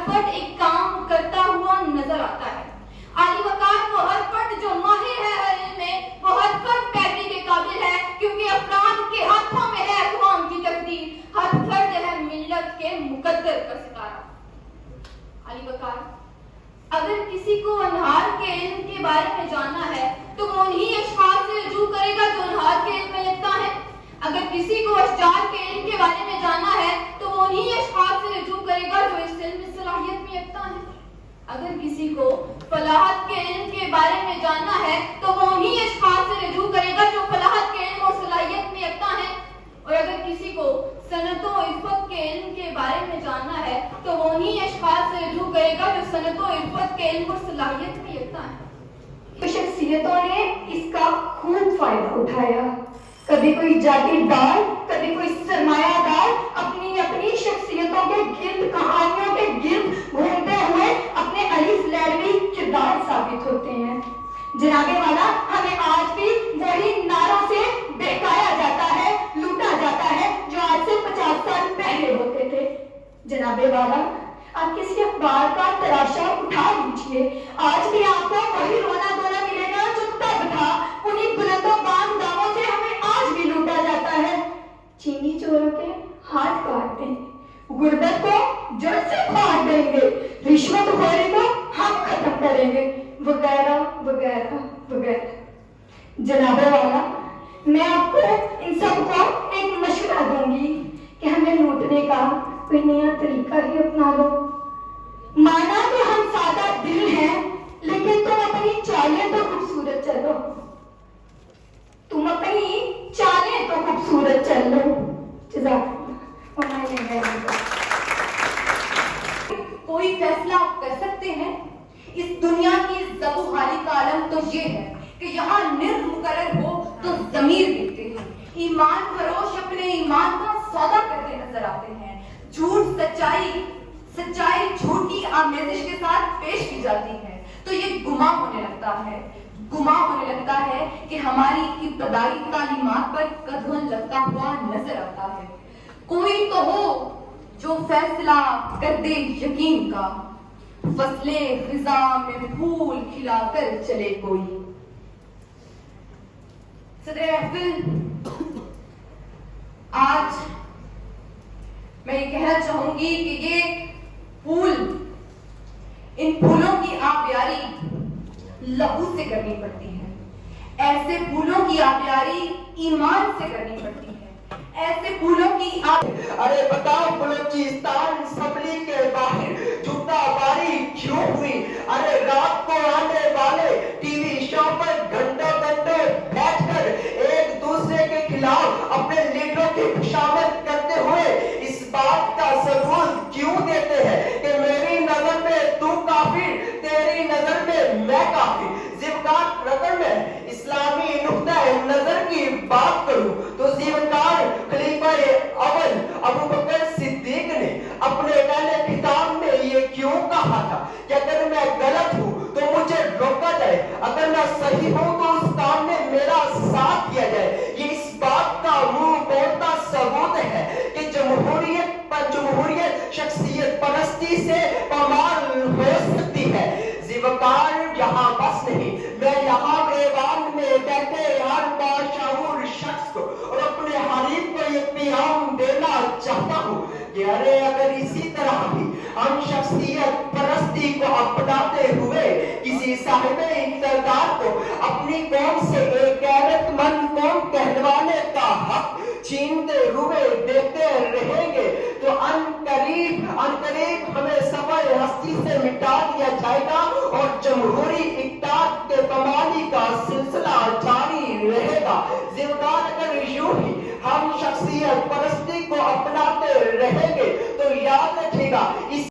فرد ایک کام کرتا ہوا نظر آتا ہے۔ علی وقار وہ ہر فرد جو ماہر ہے ہر علم میں، وہ ہر فرد پیروی کے قابل ہے، کیونکہ افراد کے ہاتھوں میں ہے اقوام کی تقدیر، ہر فرد ہے ملت کے مقدر کا ستارہ۔ علی وقار اگر کسی کو انہار کے علم کے بارے میں جاننا ہے تو وہ انہی اشخاص سے رجوع کرے گا جو انہار کے علم میں یکتا ہے۔ اگر کسی کو اشجار کے علم کے بارے میں جاننا ہے تو وہ انہی اشخاص سے رجوع کرے گا جو اس علم میں صلاحیت میں یکتا ہے۔ اگر کسی کو فلاحت کے علم کے بارے میں جاننا ہے تو وہ انہی اشخاص سے رجوع کرے گا جو فلاحت کے علم اور صلاحیت میں یکتا ہے۔ اور اگر کسی کو صنعت و عرفت کے علم کے بارے میں جاننا ہے تو وہ انہی اشخاص سے رجوع کرے گا جو صنعت و عرفت کے علم اور صلاحیت میں یکتا ہے۔ تو شخصیتوں نے اس کا خوب فائدہ اٹھایا۔ کبھی کوئی جاگیردار، کبھی کوئی سرمایہ دار اپنی اپنی شخصیتوں کے گرد، کہانیوں کے گرد گھومتے ہوئے اپنے الف لیلوی کردار ثابت ہوتے ہیں۔ جناب والا ہمیں آج بھی وہی نعروں سے بہکایا جاتا ہے، لوٹا جاتا ہے جو آج سے 50 سال پہلے ہوتے تھے۔ جناب والا آپ کسی اخبار کا تراشا اٹھا لیجیے، آج بھی آپ کو وہی رونا دھونا ملے گا جو تب تھا۔ انہیں بلند و بام داموں سے ہمیں آج بھی لوٹا جاتا ہے۔ چینی چوروں کے ہاتھ کاٹ دیں، غربت کو جڑ سے کاٹ دیں گے، رشوت خوری کو ہم ختم کریں گے، وغیرہ وغیرہ وغیرہ۔ جناب والا میں آپ کو ان سب کو ایک مشورہ دوں گی کہ ہمیں لوٹنے کا کوئی نیا طریقہ ہی اپنا لو۔ مانا کہ ہم سادہ دل ہیں، لیکن تم اپنی چالیں تو خوبصورت چلو، تم اپنی چالیں تو خوبصورت چل لو۔ جزاک اللہ۔ کوئی فیصلہ آپ کر سکتے ہیں؟ اس دنیا کی زب و حالی کا عالم تو یہ ہے کہ یہاں نرخ مقرر ہو تو ضمیر دیتے ہیں، ایمان فروش اپنے ایمان کا سودا کرتے نظر آتے ہیں، جھوٹ سچائی جھوٹ کی آمیزش کے ساتھ پیش کی جاتی ہے، تو یہ گماں ہونے لگتا ہے کہ ہماری ابتدائی تعلیمات پر قدغن لگتا ہوا نظر آتا ہے۔ کوئی تو ہو جو فیصلہ کر دے یقین کا، فصلیں خزاں میں پھول کھلا کر چلے کوئی۔ صدر محفل، آج میں یہ کہنا چاہوں گی کہ یہ پھول، ان پھولوں کی آبیاری لہو سے کرنی پڑتی ہے، ایسے پھولوں کی آبیاری ایمان سے کرنی پڑتی ہے، ایسے پھولوں کی ارے بتاؤ بلوچستان اسمبلی کے باہر جوتا باری کیوں ہوئی؟ ارے رات کو آنے والے ٹی وی شو پر گھنٹوں بیٹھ کر ایک دوسرے کے خلاف اپنے لیڈروں کی خوشامد کرتے ہوئے اس بات کا ثبوت کیوں دیتے ہیں کہ میری نظر میں تو کافر، تیری نظر میں میں کافر؟ زیوکار رقم میں اسلامی نقطہ نظر کی بات کروں تو زیوکار خلیفہ اول ابو بکر صدیق نے اپنے پہلے خطاب میں یہ کیوں کہا تھا کہ اگر میں غلط ہوں تو مجھے روکا جائے، اگر میں صحیح ہوں تو اس کام میں میرا ساتھ دیا جائے۔ یہ اس بات کا منہ بولتا ثبوت ہے کہ جمہوریت شخصیت پرستی سے پامال ہو سکتی ہے۔ زیوکار یہاں بس نہیں، میں یہاں ایوان میں بیٹھے ہر باشعور شخص کو اور اپنے حریف کو یہ پیغام دینا چاہتا ہوں کہ ارے اگر اسی طرح بھی ہم شخصیت پرستی کو اپناتے ہوئے کسی صاحب اقتدار کو اپنی قوم سے ایک غیرت مند قوم کہلوانے کا حق چھینتے ہوئے دیتے رہیں گے تو ان قریب ہمیں سفر ہستی سے مٹا دیا جائے گا اور جمہوری اقتدار کے پمانی کا سلسلہ جاری رہے گا۔ زیوکار اگر یوں ہی ہم شخصیت پرستی کو اپناتے رہیں گے تو یاد رکھے گا اس